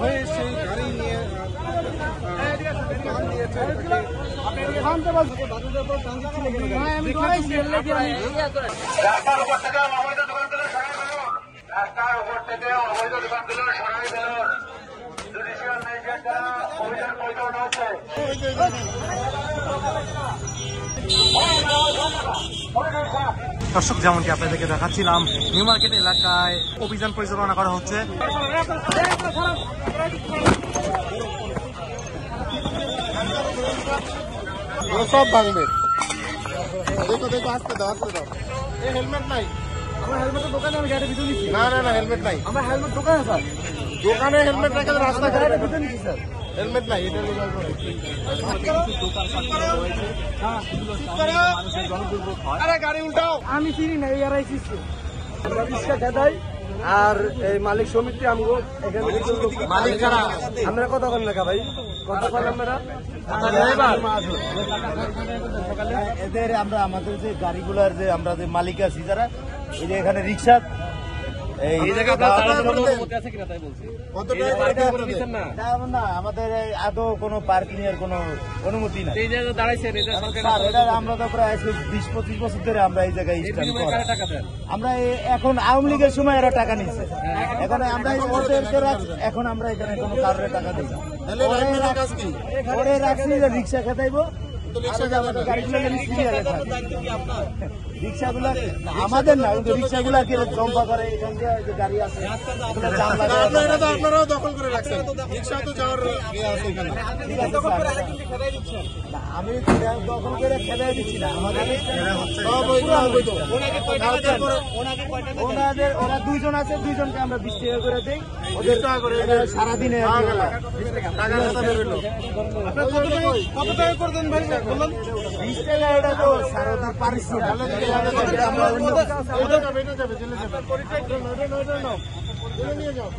হয়ে সেই গাড়ি নিয়ে রাস্তার উপর থেকে অবৈধ দোকানগুলো সরাই ফেলুন। রাস্তার উপর থেকে অবৈধ দোকানগুলো সরাই ফেলুন। জুডিশিয়াল ম্যাজিস্ট্রেট দ্বারা অভিযান পরিচালনা হচ্ছে। দর্শক, যেমনটি আপনাদেরকে দেখাচ্ছিলাম, নিউ মার্কেট এলাকায় অভিযান পরিচালনা করা হচ্ছে। সব ভাঙবে। দেখো দেখো, আসতে দাও আসতে দাও। এই হেলমেট নাই। আমার হেলমেট দোকানে, আমি গাড়ির ভিতরে নিচ্ছি। না না না, হেলমেট নাই। আমার হেলমেট দোকানে স্যার, দোকানে হেলমেট রেখে রাস্তা গাড়ির ভিতরে নিচ্ছি স্যার। হেলমেট নাই, এটা আরে গাড়ি উল্টাও। আমি চিনি না, এই আড়াই আমরা রিক্সা খেদাই আর এই মালিক সমিতি আমগো এখানে মালিক কারা? আমরা কথা বলেন না ভাই, কথা বলেন আমরা এদের আমরা আমাদের যে গাড়িগুলার যে আমরা যে মালিক আছি যারা এই যে এখানে রিক্সা না আমাদের আদৌ কোনো পার্কিং এর কোনো অনুমতি নাই। আমরা তো প্রায় 20-25 বছর ধরে আমরা এই জায়গায় আমরা এখন আওয়ামী লীগের সময় এরা টাকা নিচ্ছে, এখন আমরা এখন আমরা এখানে কোনো কারণে টাকা দিই না। পরে রাখছি যে রিক্সা খেতাইবো, রিক্সাগুলো আমাদের না, কিন্তু রিক্সাগুলা কি জম্পা করে এখান দিয়ে যে গাড়ি আছে আপনারাও দখল করে রাখছেন। রিক্সা তো যাওয়ার আছে এখানে। আমি দখল করে খেলাই দিচ্ছি না, আমাদের ওরা দুইজন আছে, দুইজনকে আমরা 20 টাকা করে দিই, ওদের সারাদিনে 20 টাকা করে দেন ভাই। 20 টাকা এটা তো সারা পারিশ্রমিক। জেলে যাবে।